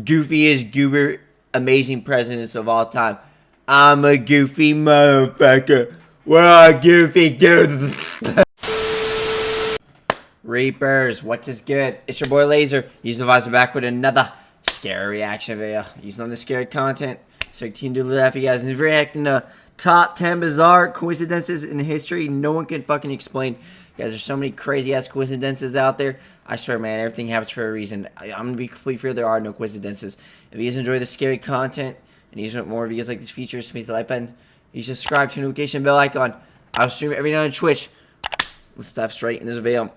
goofiest, goober, amazing presidents of all time. I'm a goofy motherfucker. We're a goofy goof. Reapers, what is good? It's your boy Laser. He's the Visor back with another scary reaction video. He's on the scary content. So continue to do that for you guys. And reacting to top 10 bizarre coincidences in history no one can fucking explain. Guys, there's so many crazy ass coincidences out there. I swear, man, everything happens for a reason. I'm gonna be completely fair, there are no coincidences. If you guys enjoy the scary content and you want more videos like these features, smash the like button. You subscribe to the notification bell icon. I'll stream every night on Twitch. Let's dive straight in this video.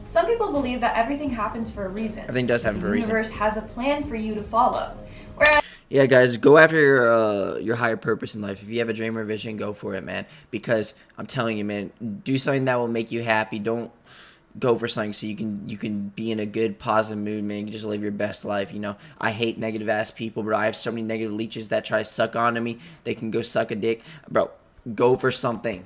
Some people believe that everything happens for a reason. Everything does happen for a reason. The universe has a plan for you to follow. Whereas yeah, guys, go after your higher purpose in life. If you have a dream or vision, go for it, man. Because I'm telling you, man, do something that will make you happy. Don't go for something so you can be in a good, positive mood, man. You can just live your best life, you know. I hate negative ass people, bro. I have so many negative leeches that try to suck onto me. They can go suck a dick, bro. Go for something.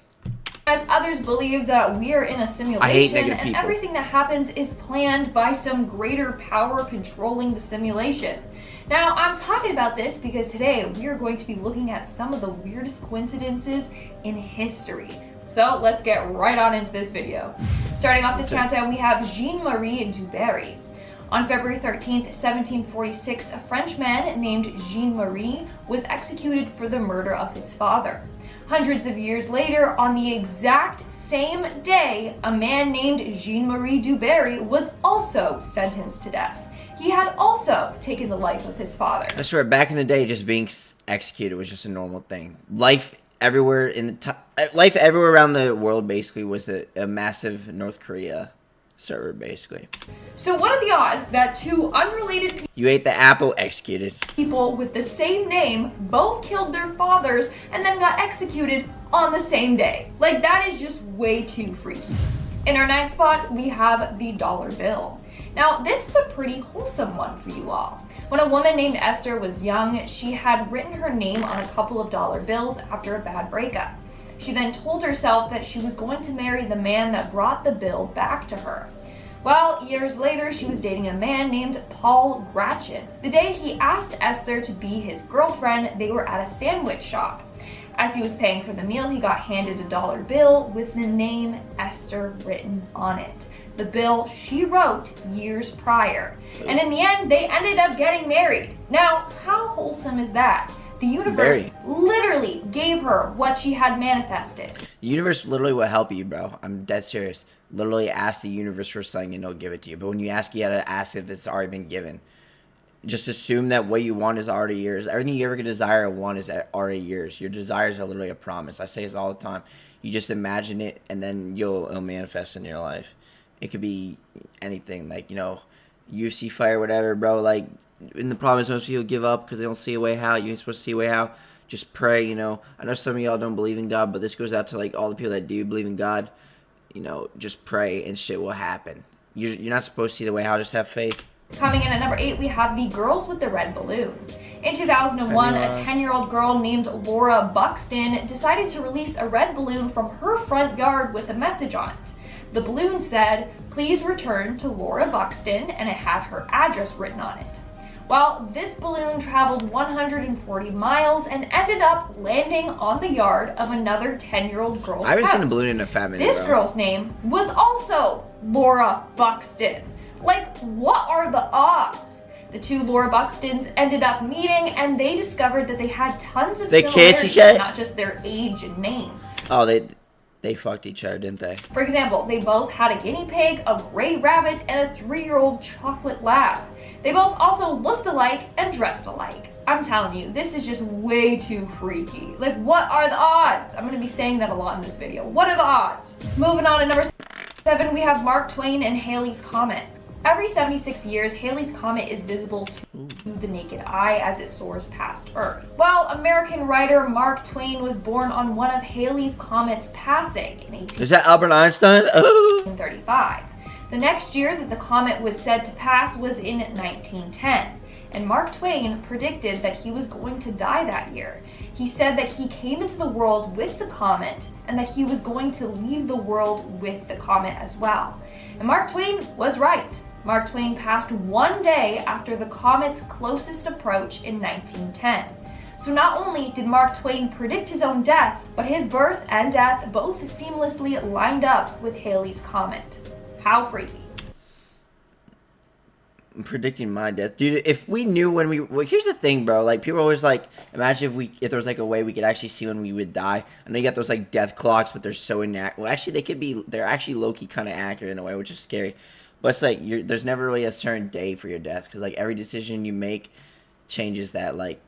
As others believe that we are in a simulation, I hate negative and people. Everything that happens is planned by some greater power controlling the simulation. Now, I'm talking about this because today we are going to be looking at some of the weirdest coincidences in history. So let's get right on into this video. Starting off this countdown, we have Jean-Marie Dubarry. On February 13th, 1746, a French man named Jean-Marie was executed for the murder of his father. Hundreds of years later, on the exact same day, a man named Jean-Marie Dubarry was also sentenced to death. He had also taken the life of his father. I swear, back in the day, just being executed was just a normal thing. Life everywhere life everywhere around the world basically was a massive North Korea server, basically. So what are the odds that two unrelated people... You ate the apple, executed. People with the same name both killed their fathers and then got executed on the same day? Like, that is just way too freaky. In our ninth spot, we have the dollar bill. Now, this is a pretty wholesome one for you all. When a woman named Esther was young, she had written her name on a couple of dollar bills after a bad breakup. She then told herself that she was going to marry the man that brought the bill back to her. Well, years later, she was dating a man named Paul Gratchen. The day he asked Esther to be his girlfriend, they were at a sandwich shop. As he was paying for the meal, he got handed a dollar bill with the name Esther written on it. The bill she wrote years prior. And in the end, they ended up getting married. Now, how wholesome is that? The universe literally gave her what she had manifested. The universe literally will help you, bro. I'm dead serious. Literally ask the universe for something and it'll give it to you. But when you ask, you gotta ask if it's already been given. Just assume that what you want is already yours. Everything you ever could desire or want is already yours. Your desires are literally a promise. I say this all the time. You just imagine it and then it'll manifest in your life. It could be anything, like, you know, UFC fight or whatever, bro. Like, and the problem is most people give up because they don't see a way out. You ain't supposed to see a way out. Just pray, you know. I know some of y'all don't believe in God, but this goes out to, like, all the people that do believe in God. You know, just pray and shit will happen. You're not supposed to see the way out. Just have faith. Coming in at number 8, we have the girls with the red balloon. In 2001, a 10-year-old girl named Laura Buxton decided to release a red balloon from her front yard with a message on it. The balloon said, "Please return to Laura Buxton," and it had her address written on it. Well, this balloon traveled 140 miles and ended up landing on the yard of another 10-year-old girl's house. I haven't seen a balloon in a family. This girl's name was also Laura Buxton. Like, what are the odds? The two Laura Buxtons ended up meeting and they discovered that they had tons of similarities, not just their age and name. Oh, they fucked each other, didn't they? For example, they both had a guinea pig, a gray rabbit, and a 3-year-old chocolate lab. They both also looked alike and dressed alike. I'm telling you, this is just way too freaky. Like, what are the odds? I'm going to be saying that a lot in this video. What are the odds? Moving on to number 7, we have Mark Twain and Halley's Comet. Every 76 years, Halley's Comet is visible to the naked eye as it soars past Earth. Well, American writer Mark Twain was born on one of Halley's Comet's passing in 1835. Is that Albert Einstein? The next year that the comet was said to pass was in 1910, and Mark Twain predicted that he was going to die that year. He said that he came into the world with the comet and that he was going to leave the world with the comet as well. And Mark Twain was right. Mark Twain passed one day after the comet's closest approach in 1910. So not only did Mark Twain predict his own death, but his birth and death both seamlessly lined up with Halley's Comet. How freaky. I'm predicting my death. Dude, if we knew when we... Well, here's the thing, bro. Like, people are always like, imagine if there was, like, a way we could actually see when we would die. I know you got those, like, death clocks, but they're so inaccurate. Well, actually, they're actually low-key kind of accurate in a way, which is scary. But it's like, there's never really a certain day for your death. Because, like, every decision you make changes that, like,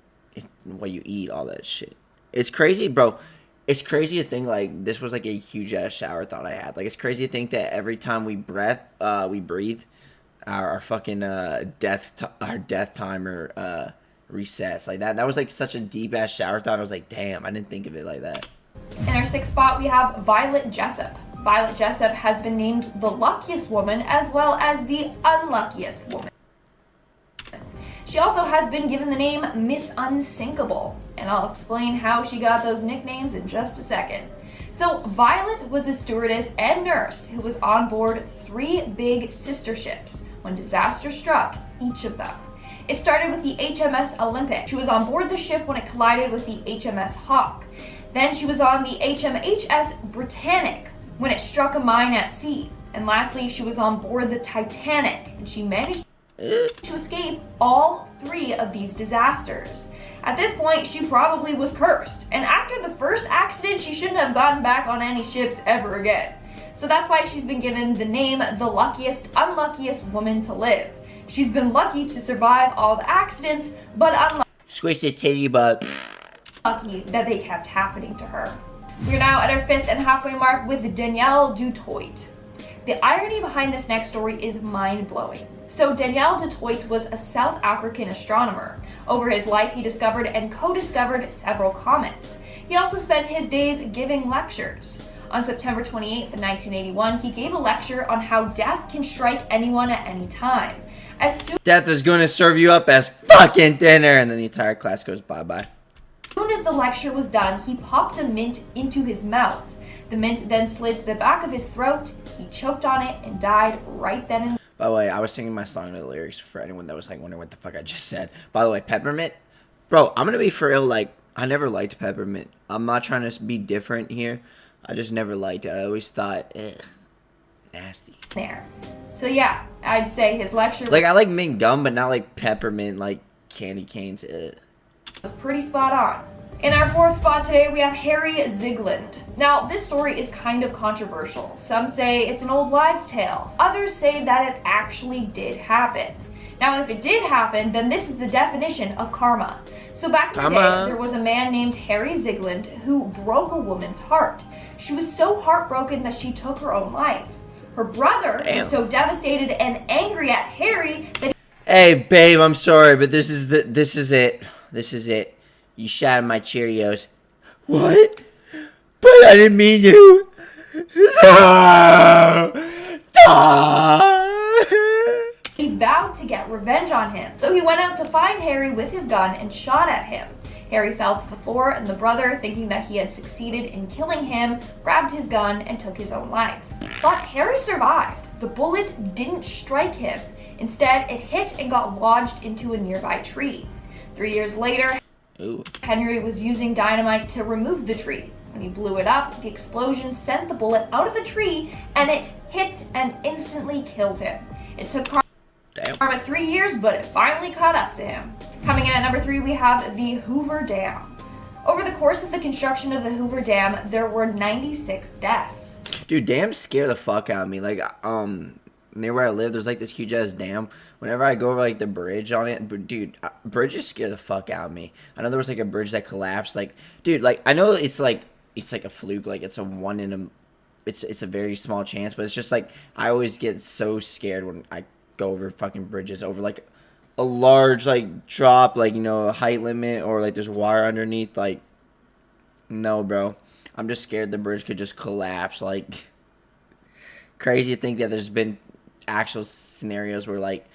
what you eat, all that shit. It's crazy, bro. It's crazy to think, like, this was, like, a huge-ass shower thought I had. Like, it's crazy to think that every time we breathe, our fucking death timer resets. Like, that was, like, such a deep-ass shower thought. I was like, damn, I didn't think of it like that. In our 6th spot, we have Violet Jessup. Violet Jessup has been named the luckiest woman as well as the unluckiest woman. She also has been given the name Miss Unsinkable, and I'll explain how she got those nicknames in just a second. So Violet was a stewardess and nurse who was on board 3 big sister ships when disaster struck each of them. It started with the HMS Olympic. She was on board the ship when it collided with the HMS Hawk. Then she was on the HMHS Britannic when it struck a mine at sea. And lastly, she was on board the Titanic, and she managed to escape all 3 of these disasters. At this point, she probably was cursed, and after the first accident, she shouldn't have gotten back on any ships ever again. So that's why she's been given the name the luckiest, unluckiest woman to live. She's been lucky to survive all the accidents, but unlucky. Squish the titty butt. Lucky that they kept happening to her. We're now at our 5th and halfway mark with Daniel du Toit. The irony behind this next story is mind-blowing. So Daniel du Toit was a South African astronomer. Over his life, he discovered and co-discovered several comets. He also spent his days giving lectures. On September 28th, 1981, he gave a lecture on how death can strike anyone at any time. Death is going to serve you up as fucking dinner, and then the entire class goes bye-bye. As soon as the lecture was done, he popped a mint into his mouth. The mint then slid to the back of his throat. He choked on it and died right then and there. By the way, I was singing my song to the lyrics for anyone that was like wondering what the fuck I just said. By the way, peppermint, bro, I'm gonna be for real. Like, I never liked peppermint. I'm not trying to be different here. I just never liked it. I always thought, nasty. There. So yeah, I'd say his lecture. Like, I like mint gum, but not like peppermint, like candy canes. Was pretty spot on. In our 4th spot today, we have 𝐼𝐭'𝐬. Now, this story is kind of controversial. Some say it's an old wives' tale. Others say that it actually did happen. Now, if it did happen, then this is the definition of karma. So back in the day, there was a man named 𝐼𝐭'𝐬 who broke a woman's heart. She was so heartbroken that she took her own life. Her brother was so devastated and angry at Harry that hey, babe, I'm sorry, but this is it. This is it. You shattered my Cheerios. What? But I didn't mean to. he vowed to get revenge on him. So he went out to find Harry with his gun and shot at him. Harry fell to the floor, and the brother, thinking that he had succeeded in killing him, grabbed his gun and took his own life. But Harry survived. The bullet didn't strike him. Instead, it hit and got lodged into a nearby tree. 3 years later, Henry was using dynamite to remove the tree. When he blew it up, the explosion sent the bullet out of the tree, and it hit and instantly killed him. It took Karma 3 years, but it finally caught up to him. Coming in at number 3, we have the Hoover Dam. Over the course of the construction of the Hoover Dam, there were 96 deaths. Dude, dams scare the fuck out of me. Like, near where I live, there's like this huge ass dam. Whenever I go over like the bridge on it, but dude, bridges scare the fuck out of me. I know there was like a bridge that collapsed. Like, dude, like I know it's like a fluke. Like it's a one in a, it's a very small chance. But it's just like I always get so scared when I go over fucking bridges over like a large like drop, like you know a height limit or like there's water underneath. Like, no, bro, I'm just scared the bridge could just collapse. Like, crazy to think that there's been actual scenarios where like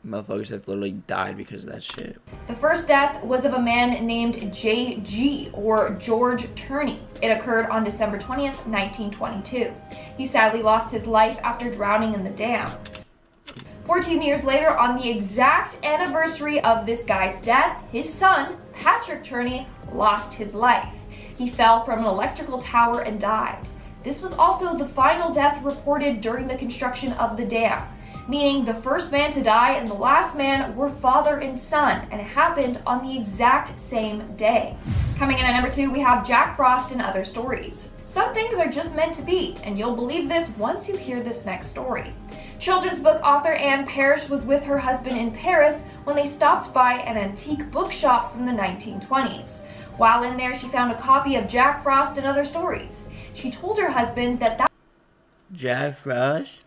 motherfuckers have literally died because of that shit. The first death was of a man named J.G. or George Turney. It occurred on December 20th, 1922. He sadly lost his life after drowning in the dam. 14 years later, on the exact anniversary of this guy's death, his son, Patrick Turney, lost his life. He fell from an electrical tower and died. This was also the final death reported during the construction of the dam, meaning the first man to die and the last man were father and son, and it happened on the exact same day. Coming in at number 2, we have Jack Frost and Other Stories. Some things are just meant to be, and you'll believe this once you hear this next story. Children's book author Anne Parrish was with her husband in Paris when they stopped by an antique bookshop from the 1920s. While in there, she found a copy of Jack Frost and Other Stories. She told her husband that Jack Frost?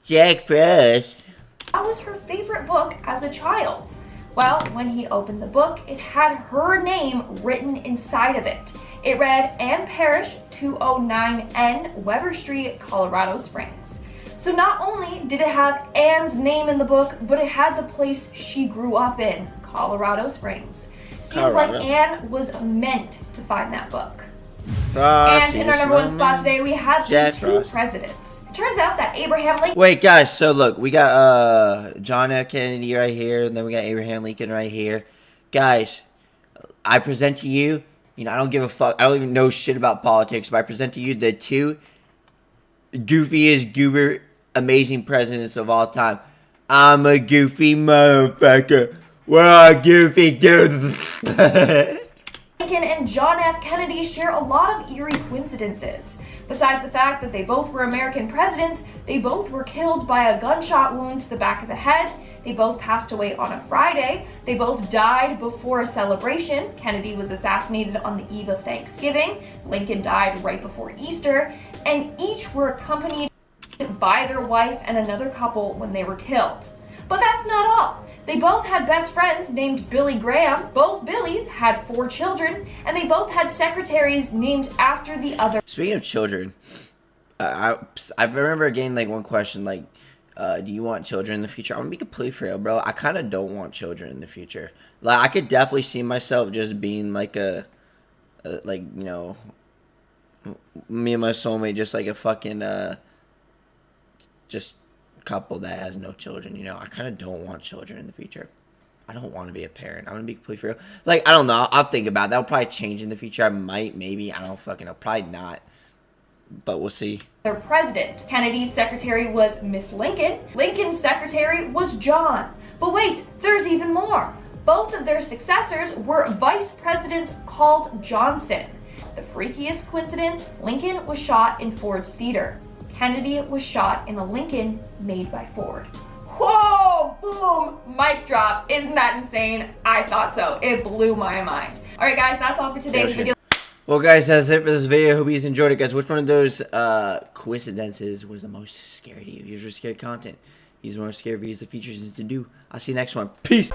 Jack Frost? That was her favorite book as a child. Well, when he opened the book, it had her name written inside of it. It read Anne Parrish, 209N Weber Street, Colorado Springs. So not only did it have Anne's name in the book, but it had the place she grew up in, Colorado Springs. Seems like Anne was meant to find that book. And in our number 1 spot today, we had the 2 presidents. It turns out that Abraham Lincoln... Wait, guys, so look, we got John F. Kennedy right here, and then we got Abraham Lincoln right here. Guys, I present to you, I don't give a fuck, I don't even know shit about politics, but I present to you the 2 goofiest, goober, amazing presidents of all time. I'm a goofy motherfucker. We're a goofy goofy. Lincoln and John F. Kennedy share a lot of eerie coincidences. Besides the fact that they both were American presidents, they both were killed by a gunshot wound to the back of the head. They both passed away on a Friday. They both died before a celebration. Kennedy was assassinated on the eve of Thanksgiving. Lincoln died right before Easter. And each were accompanied by their wife and another couple when they were killed. But that's not all. They both had best friends named Billy Graham. Both Billys had 4 children, and they both had secretaries named after the other. Speaking of children, I remember getting like one question like, do you want children in the future? I'm gonna be completely real, bro. I kind of don't want children in the future. Like, I could definitely see myself just being like me and my soulmate, just like a fucking just couple that has no children. I kind of don't want children in the future. I don't want to be a parent. I'm gonna be completely real. Like, I don't know, I'll think about it. That'll probably change in the future. I might, maybe, I don't fucking know, probably not, but we'll see. Their president. Kennedy's secretary was Miss Lincoln. Lincoln's secretary was John. But wait, there's even more. Both of their successors were vice presidents called Johnson. The freakiest coincidence, Lincoln was shot in Ford's theater. Kennedy was shot in a Lincoln made by Ford. Whoa! Boom! Mic drop. Isn't that insane? I thought so. It blew my mind. Alright guys, that's all for today's video. Well guys, that's it for this video. Hope you guys enjoyed it, guys. Which one of those coincidences was the most scary to you? Here's your scary content. Here's more scary videos, the features to do. I'll see you next one. Peace!